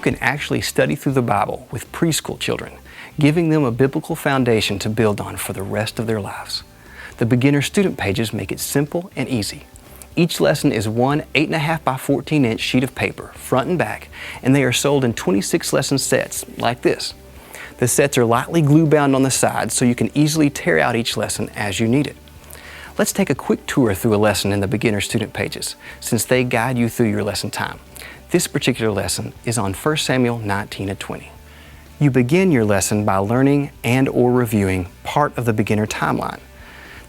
can actually study through the Bible with preschool children, giving them a biblical foundation to build on for the rest of their lives. The beginner student pages make it simple and easy. Each lesson is one 8.5 by 14 inch sheet of paper, front and back, and they are sold in 26 lesson sets, like this. The sets are lightly glue bound on the sides so you can easily tear out each lesson as you need it. Let's take a quick tour through a lesson in the beginner student pages, since they guide you through your lesson time. This particular lesson is on 1 Samuel 19-20. You begin your lesson by learning and/or reviewing part of the beginner timeline.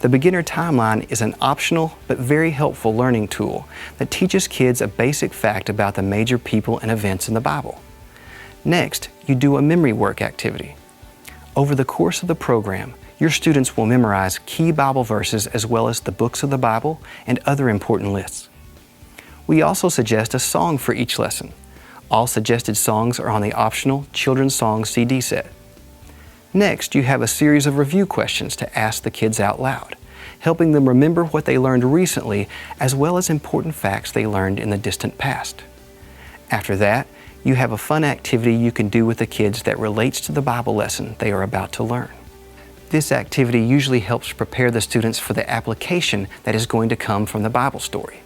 The beginner timeline is an optional but very helpful learning tool that teaches kids a basic fact about the major people and events in the Bible. Next, you do a memory work activity. Over the course of the program, your students will memorize key Bible verses as well as the books of the Bible and other important lists. We also suggest a song for each lesson. All suggested songs are on the optional Children's Songs CD set. Next, you have a series of review questions to ask the kids out loud, helping them remember what they learned recently as well as important facts they learned in the distant past. After that, you have a fun activity you can do with the kids that relates to the Bible lesson they are about to learn. This activity usually helps prepare the students for the application that is going to come from the Bible story.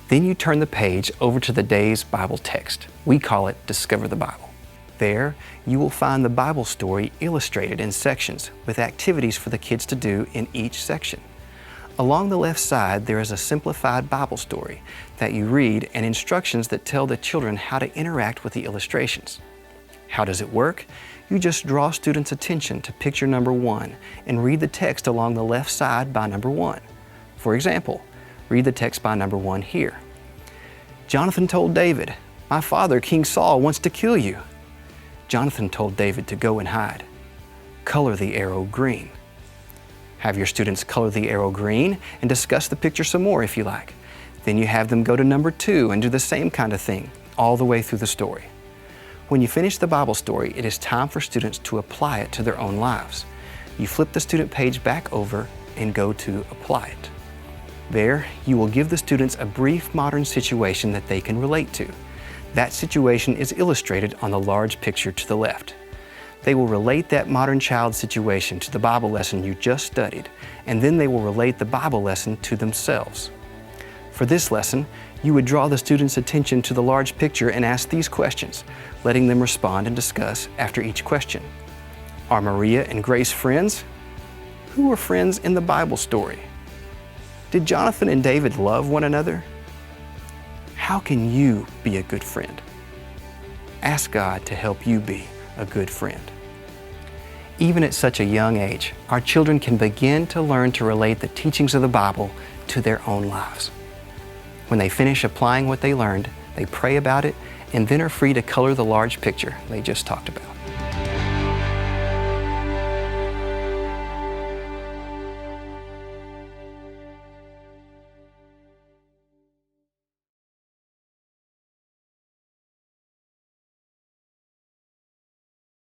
Then you turn the page over to the day's Bible text. We call it Discover the Bible. There, you will find the Bible story illustrated in sections with activities for the kids to do in each section. Along the left side, there is a simplified Bible story that you read and instructions that tell the children how to interact with the illustrations. How does it work? You just draw students' attention to picture number 1 and read the text along the left side by number 1. For example, read the text by number 1 here. Jonathan told David, "My father, King Saul, wants to kill you." Jonathan told David to go and hide. Color the arrow green. Have your students color the arrow green and discuss the picture some more if you like. Then you have them go to number 2 and do the same kind of thing all the way through the story. When you finish the Bible story, it is time for students to apply it to their own lives. You flip the student page back over and go to Apply It. There, you will give the students a brief modern situation that they can relate to. That situation is illustrated on the large picture to the left. They will relate that modern child situation to the Bible lesson you just studied, and then they will relate the Bible lesson to themselves. For this lesson, you would draw the students' attention to the large picture and ask these questions, letting them respond and discuss after each question. Are Maria and Grace friends? Who are friends in the Bible story? Did Jonathan and David love one another? How can you be a good friend? Ask God to help you be a good friend. Even at such a young age, our children can begin to learn to relate the teachings of the Bible to their own lives. When they finish applying what they learned, they pray about it and then are free to color the large picture they just talked about.